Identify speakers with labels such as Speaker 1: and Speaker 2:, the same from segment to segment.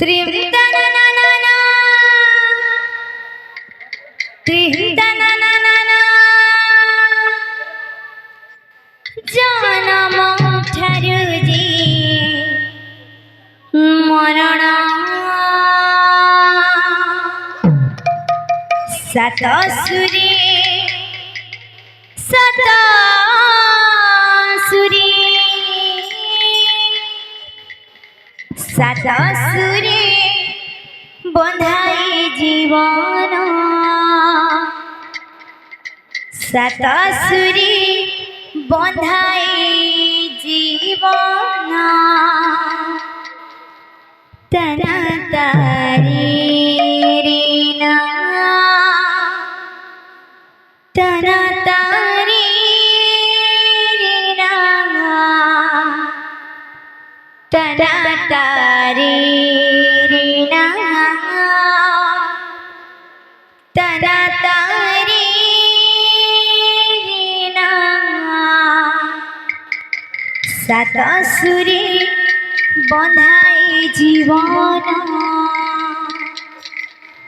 Speaker 1: त्रिवितनननना त्रिवितनननना जनम ठरुजी मरण सतसुरी सतसुरी सतसुरी बंधाई जीवन सतसुरी बंधाई जीवन तना तारी रीना तना तारी रीना तना तारी रीना तना तारी रीना सतसुरी बंधाई जीवन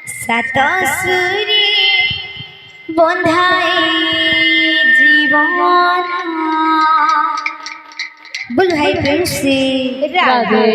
Speaker 1: सतसुरी बंधाई जीवन। बोल भाई प्रेम से
Speaker 2: राधे।